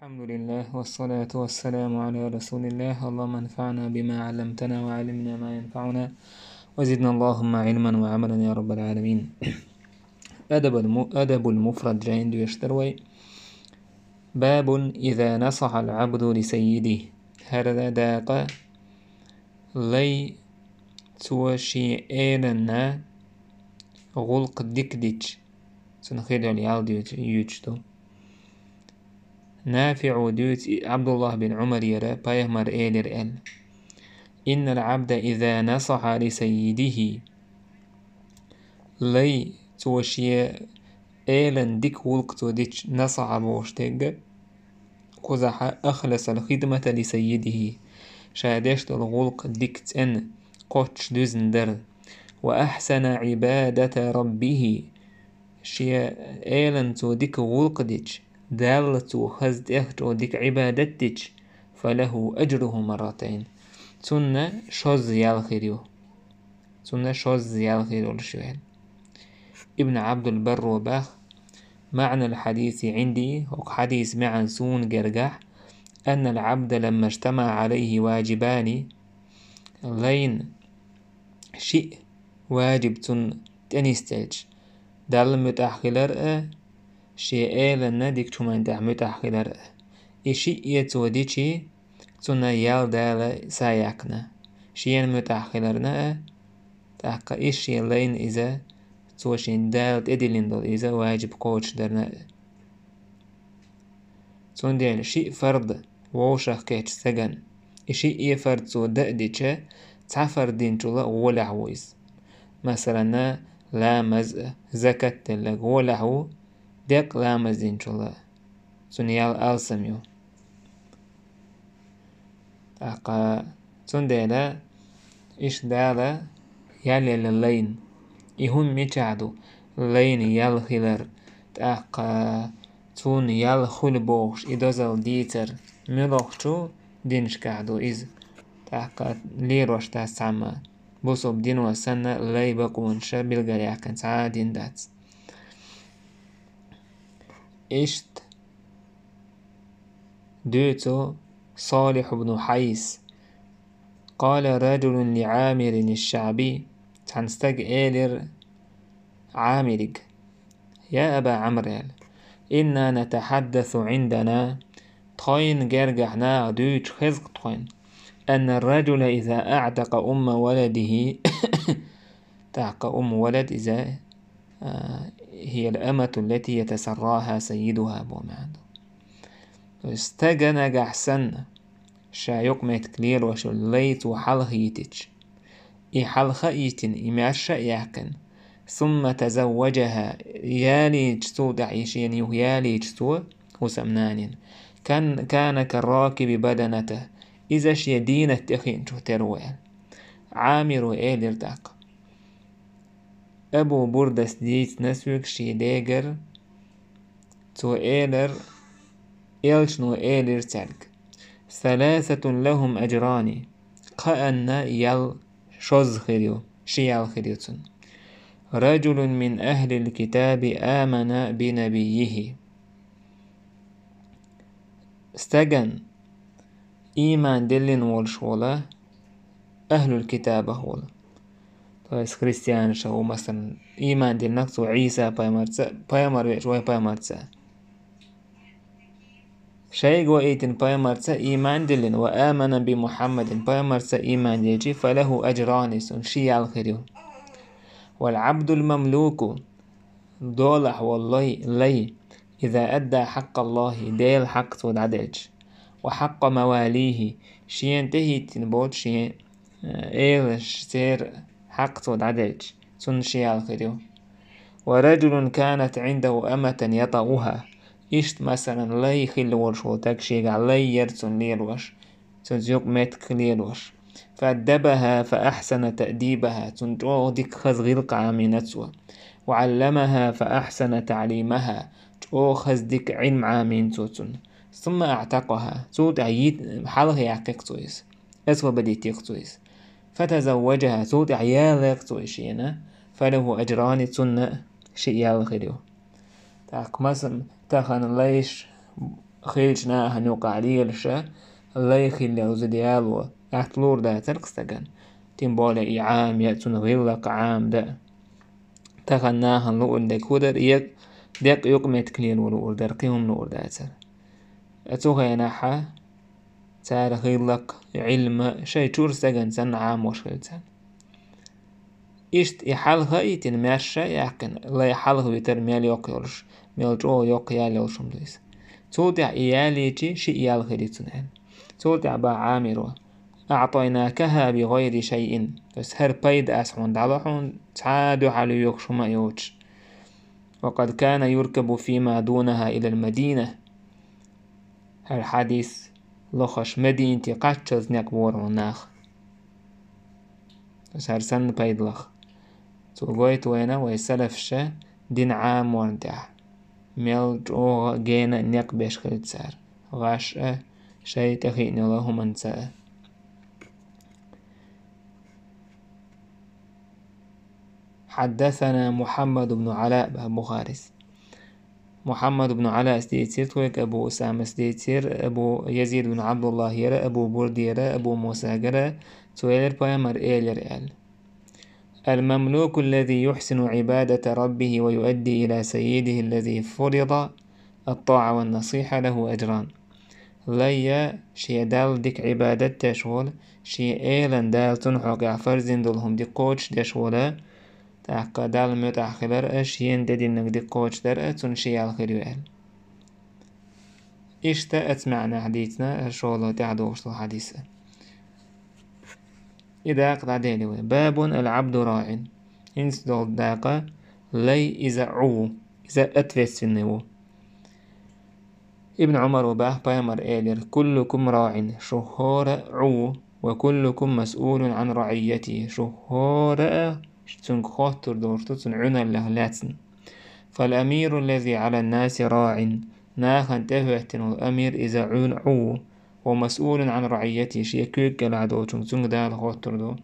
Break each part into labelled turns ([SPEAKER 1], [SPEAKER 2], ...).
[SPEAKER 1] الحمد لله والصلاة والسلام على رسول الله. اللهم انفعنا بما علمتنا وعلمنا ما ينفعنا وزدنا اللهم علما وعملا يا رب العالمين. أدب المفرد جايندو يشتروي باب إذا نصح العبد لسيده هذا داقة لي توشي إيلنا غلق ديكديش سنخيل اليالدي يوجدو نافع دوت عبد الله بن عمر يرى بايهمر إيلر إن العبد إذا نصح لسيده لي توشي إيلن ديك ولقتو ديك نصح بوشتك قزح أخلص الخدمة لسيده شادشت الغلق ديك تن قوتش دوزندر وأحسن عبادة ربه شيا إيلن تو ديك ولق ديك دالتو خزد اختو ديك عبادتك فله أجره مرتين سنة شوز يالخيريو لشوهن. ابن عبد البر وباخ معنى الحديث عندي وحديث معن سون جرجح أن العبد لما اجتمع عليه واجبان لين شيء واجب تنستلج دال متأخلر شيء لنا ديك تمان ده متأخلر إشي يتوديشي تنا يال دال سايقنا شيء متأخلرنا تحقق إشي لين إذا توشين دال تدلين دول إذا واجب قوتش درنا تون ديال شيء فرد ووشخ كيتش سجن إشي فرد تو دأديشة تعفر دين جولا ولا عويز مثلا لامز زكاة تلق ولا عو ديق لامز دين جولا تون يال ألسميو تحقق تون ديلا إش دالا يالي للين يهون ميشعدو لين يال خلر تحقق تون يال خل بوش إدوزل ديتر ملوخشو دينش كعدو إز تحقق ليروش تاسعما بوصوب دين وسنة لي بقونشا بالغريا كان سعادين دات إشت دوتو صالح بن حيس قال رجل لعامر الشعبي تنستج إيلر عامرك يا أبا عمرو إنا نتحدث عندنا طين جرجحنا دوش خزق طين أن الرجل إذا أعتق أم ولده تعق أم ولد إذا هي الأمة التي يتسراها سيدها بومعنده استجن جحسن شايق متكليل وشليت وحلخيتش حلخيتن إماشا يحكن ثم تزوجها يالي جتو دعيشين يالي جتو وسمنانين كان كالراكب بدنته إذا شيدينة تخين شو تروال عامر إيلر داق أبو بردس ديت نسوك شيديجر تو إيلر إلشنو إيلر تلك ثلاثة لهم أجران قأن يل شوز خيريو شيال خيريوتن رجل من أهل الكتاب آمن بنبيه استجن إيمان دلين والشولا أهل الكتاب هول تويس كريستيان شو مثلا إيمان دل نقصو عيسى بايمرتسا شيء وإيتن بايمرتسا إيمان دلين وآمن بمحمد بايمرتسا إيمان دلجي فله أجران شيال خيريو والعبد المملوك دولح والله لي إذا أدى حق الله ديل حق تود عدلج وحق مواليه شين تهي تنبوت شين إيلش سير حق تود عدلج سن شيال خيريو ورجل كانت عنده أمة يطغها إشت مثلا لي خل ورشو تكشيق لي يرسن ليروش تنزيق متك ليروش فأدبها فأحسن تأديبها تنجو ديك خزغيلق عامينتسوا وعلمها فأحسن تعليمها جو خزدك علم عامين توتن ثم أعتقها توت عيد حاله يعقق تويس أسوى بدي تيقتويس فتزوجها توت عيالك تويشينا فله أجران تن شيال خيريو تاق مثلا تاخن ليش خيلش ناها نوقع ليلشا اللي خيل وزديالو احتلور دا ترقستغن تنبولي عام يأتون غيلق عام دا تغناها نقول دك ودر ديق يقمت كلين ولور درقيهم نور داتر أتوغي ناحا تار غيلق علم شي تورستغن سن عام وشغلتن إشت يحالها إيتن ماشا يحكن لا يحالها يتر ميال يوقيولش ميال جو يوقيال يولشم دويس تودع إياليتي شي إيال غيريتنهن تودع با عامرو أعطيناكها بغير شيء بس هر بيد أسحون دالحون تعادو على يوكشما يوتش وقد كان يركب فيما دونها إلى المدينة هر حديث لخش مدينتي قاتشز نقبور وناخ بس هر سن بيد لخ توقويت وينا ويسلفش دين عام وردع ميل جو جينا نقبش خلتسار غاش شي تخيني الله منساه حدثنا محمد بن علاء بخارس محمد بن علاء ستيتير تويك أبو أسامة ستيتير أبو يزيد بن عبد الله يرى أبو بردي يرى أبو موسى جرى تويلر بايمر إيلر المملوك الذي يحسن عبادة ربه ويؤدي إلى سيده الذي فرض الطاعة والنصيحة له أجران ليا شي دال ديك عبادة تشغل شي إيلان دال تنحق عفرزين دولهم دي قوش دشولا تحقا دال متأخلر أشيين ددينك دي قوش در تنشي الخير إشتا أتمعنا حديثنا شغلة تعدوش الحديثة إذا قد عديني باب العبد راع إنس دول داقة لي إذا عو إذا أتفس النو ابن عمر وباه بايمر إيلر كلكم راع شهور عو وكلكم مسؤول عن رعيته شهور تنك خاطر دورتو تنعنا اللهلاتن فالأمير الذي على الناس راع ناخن تهوهتن الأمير إذا عون عو ومسؤول عن رعيته شي كيك العدو تنك دال خاطر دو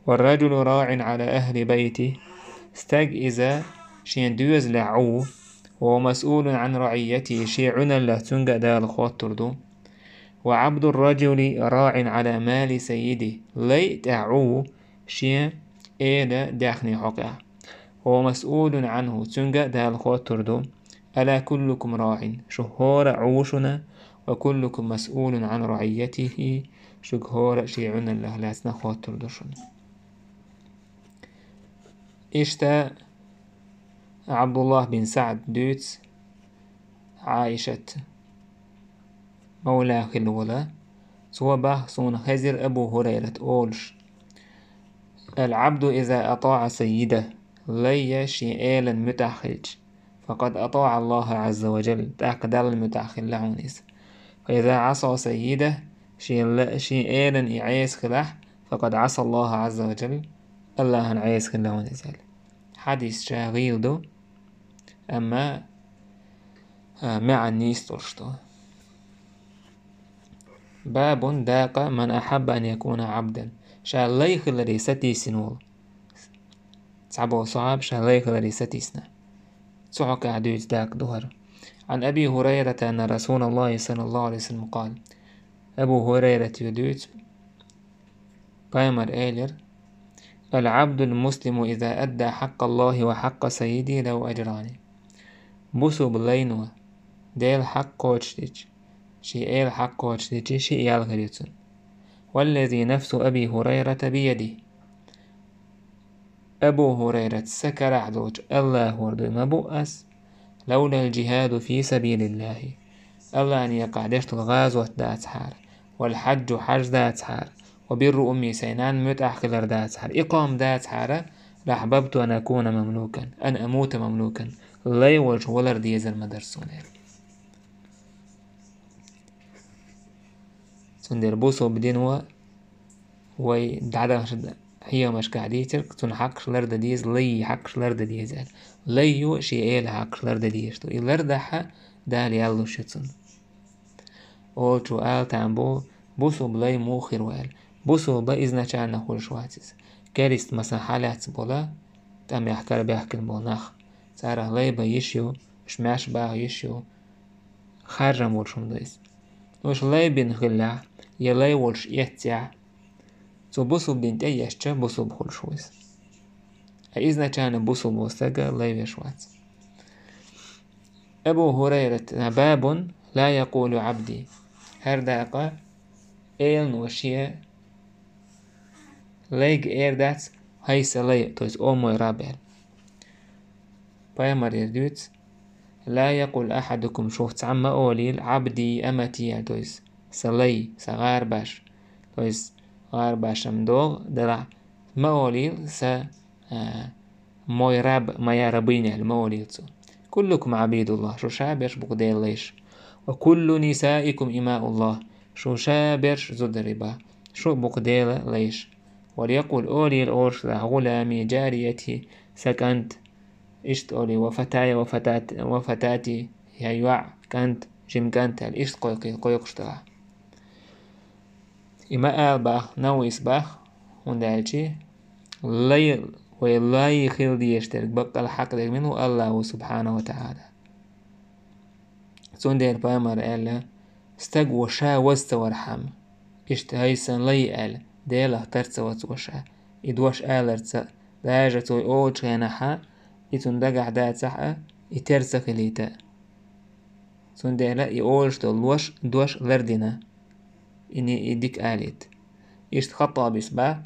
[SPEAKER 1] والرجل راع على أهل بيته استاج إذا شي دوز لعو ومسؤول عن رعيته شي عنا له تنك دال خاطر دو وعبد الرجل راع على مال سيده لي تعو شي إيدا داخني حقا ومسؤول عنه تنجا دال خاطر دو ألا كلكم راع شهور عوشنا وكلكم مسؤول عن رعيته شهور شيعنا الله لاسنا خاطر دوشن إشتا عبد الله بن سعد دوت عائشة مولاه خلولا صوبه صون خزر أبو هريرة أولش العبد إذا أطاع سيده لي شيئالا متأخج فقد أطاع الله عز وجل تأقدر المتأخل لعنيس فإذا عصى سيده شيئالا إعيس خلح فقد عصى الله عز وجل الله نعيس خلعنيس حديث شاغيل دو أما مع النيس ترشتو باب داق من أحب أن يكون عبدا شاليخ الذي ستيسنول صعب صعب شاليخ الذي ستيسنا صعك عدوز داك دهر عن أبي هريرة أن رسول الله صلى الله عليه وسلم قال أبو هريرة يدوت بايمر إيلر العبد المسلم إذا أدى حق الله وحق سيدي له أجران بوسو بلينو ديل حق قوتشتج شي إيل حق قوتشتج شي إيال غريتون والذي نفس أبي هريرة بيده أبو هريرة سكر عدوج الله ورد مبؤس لولا الجهاد في سبيل الله الله أن يقعدشت الغازوة دات حار والحج حج دات حار وبر أمي سينان متأخلر دات حار إقام دات حار لأحببت أن أكون مملوكا أن أموت مملوكا لا يوجه ولا رديز المدرسون سندر بوسو بدينوا وي دعدا هي مش قاعديتر تون حقش لرد ديز لي حقش لرد ديز ليو شي ايل حقش لرد ديز تو لردها دال يالو شتسن اوتو آل تامبو بوسو بلاي موخر وال بوسو با إذن چان نخول شواتيز كاريست مثلا حالات بولا تام يحكر بيحكر بوناخ سارة لي با يشيو شماش با يشيو خارجم ولشم دويس وش لاي بين خلا يلاي ولش يتيا تو بوسو بدين تيشتا بوسو بخلشويس إذا كان بوسو بوستجا لاي بشوات. أبو هريرة باب لا يقول عبدي هر دقيقة إيل نوشيه ليج إيردات هاي سلي تويس أومو رابل بايمر يردوت لا يقول أحدكم شوفت عم أوليل عبدي أمتي تويس سلي سغار باش تويس غار باشم دوغ دلع موليل موي راب ما يربين الموليل كلكم عبيد الله شو شابش بقدير ليش وكل نسائكم إماء الله شو شابش زود ربا شو بقدير ليش وليقول أولي الأورش غلامي جاريتي سكنت إشت أولي وفتاي وفتاتي يوع كانت جيم كانت الإشت قويقشتها إما باخ نويس باخ وندالشي لي ولا يخيل دي يشترك بقى الحق منه الله سبحانه وتعالى سندير بامر ألا استقوى شا واستورحم إشت هيسن لي ألا ديلا ترتسوت وشا إدوش آلرتس داجة توي أوج غنحا إتون دقع دات سحا إترسك ليتا سندير يقولش دولوش دوش لردنا إني إديك آليت إشت خطا بسبا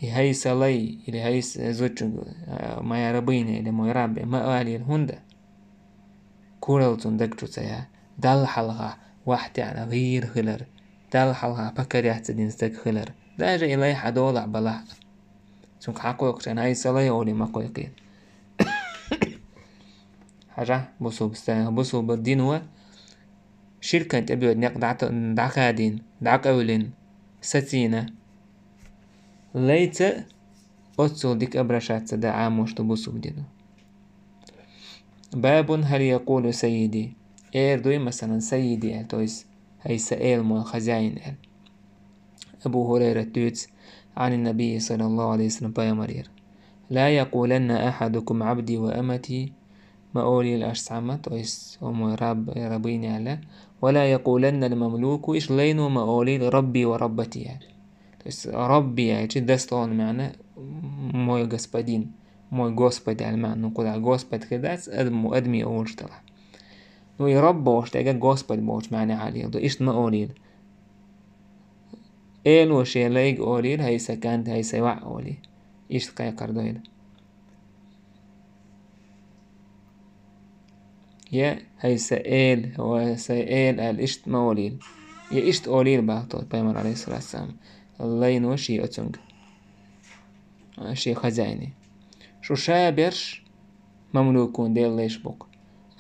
[SPEAKER 1] هيس لي إلي هيس زوج ما يربين إلي ما يربي ما آلي الهندا كورلتون دقجو سيا دال حلقة واحد يعني غير خلر دال حلقة بكر يحتدين ستك خلر داجة إلي حدولع بلح سنك حقوق عشان هيس لي أولي ما قويقين حاجة بصو بالدين هو شركة تبيو نيق دعكادين دعك أولين ستينة ليت أتصل ديك أبرشات سدا عاموش تبصو بدينو باب هل يقول سيدي دوي مثلا سيدي تويس هاي سائل مو خزاين أبو هريرة تويت عن النبي صلى الله عليه وسلم بايا مرير لا يقولن أحدكم عبدي وأمتي ما أولي الأشسعمة تويس أم ربيني على ولا يقولن المملوك إيش لينو ما أولي ربي وربتي يعني تويس ربي يعني دستون معنى موي غسبدين موي غوسبد يعني معنى نقول على غوسبد كده أدمي أولش طلع نوي ربوش تاقا غوسبد بوش معنى عليه دو إيش ما أولي إيلو شي ليق أولي هاي سكانت هاي سيوع أولي إيش تقايا قردويل يا هاي سائل هو سائل الإشت موليل يا إشت أوليل باطل بيمر عليه الصلاة والسلام الله ينو شي أتنج شي خزاني شو شابرش مملوكون ديل ليش بوك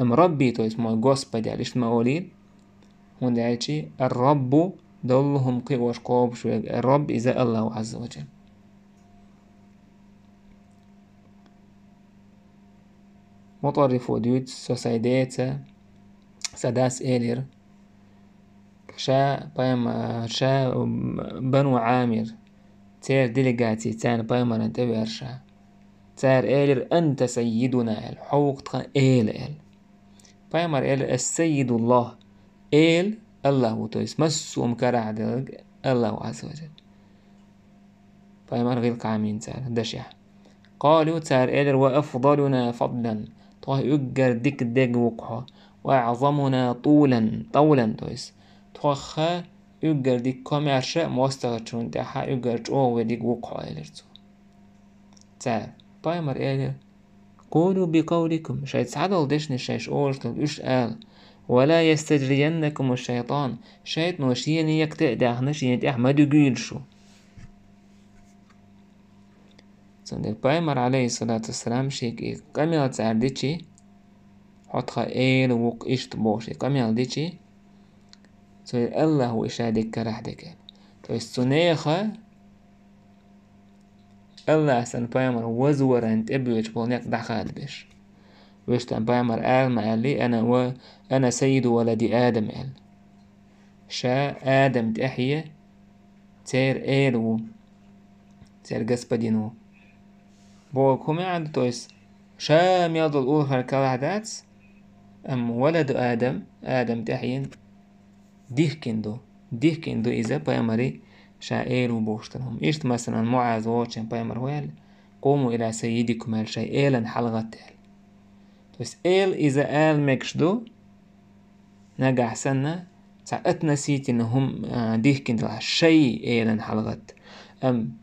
[SPEAKER 1] أم ربي تو اسمه غوسبا دي الإشت موليل هون دعيتي الرب دلهم قي وشقوب شو الرب إذا الله عز وجل مطرف وديوت سوسايديتا سداس إيلير شا بنو عامر تير ديليغاتي تان بايمر تبيرشا تار إيلير أنت سيدنا الحوق تخان إيل بايمر إيل السيد الله إيل الله تويس مسو مكرع دلق الله عز وجل بايمر غير قامين تار دشيح قالوا تار إيلير وأفضلنا فضلا طه يقر ديك ديك وقها وأعظمنا طولا تويس توخا يقر ديك كوميرشا موستغتشون تاحا يقر جو وديك وقها إيليرتو تار بايمر إيلير قولوا بقولكم شايت سعدل دشني شايش أورتل إش آل ولا يستجرينكم الشيطان شايت نوشيني يكتئ داخنش ينتي أحمد يقول شو سندر بايمر عليه الصلاة والسلام شيك كاميال تعرديشي حطها إيل وق إشت بوشي كاميال ديشي سوي الله وإشادك كرحدك تو السنيخة الله سن بايمر وزورن تبيوش بولنيك دخاد بيش ويش تن بايمر آل ما قال لي أنا سيد ولد آدم قال شا آدم تحية تير إيلو تير قسبدينو بو كومي عند تويس شا ميضل أول هالكالعدات أم ولد آدم تحين ديهكندو إذا بايمري شائل وبوشترهم إشت مثلا معاذ ووشن بايمر ويل قوموا إلى سيدكم الشيء إيلا حلغة بس إيل إذا آل مكشدو نجح سنة ساعت نسيت إنهم ديهكندو الشيء إيلا حلغة أم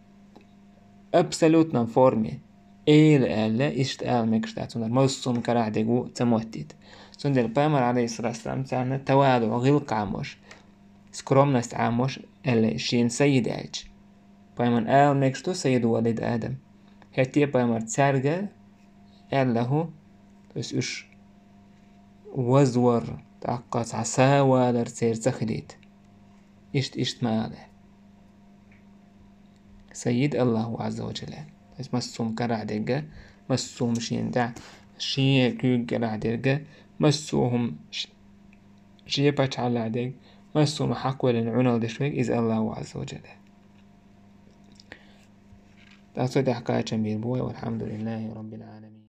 [SPEAKER 1] absolutna formi eller ist elmekstát sondar mossum karahdegu تموتيت sondar Paimar عليه الصلاة والسلام تعالى تواضع غلقاموش سكرومنست عاموش اللي شين سيد عج Paimar elmekstو سيد ولد آدم هتي Paimar تسارجة له بس إش وزور تعقص عساوى لرسير تخليت إشت ماله سيد الله عز وجل بس مسوم كرعدقة مسوم شين دع شين كيو كرعدقة مسوهم شين باتش على عدق مسوم حق ولن عنال دشويك إذ الله عز وجل تأصد حكاية بيربوي والحمد لله رب العالمين.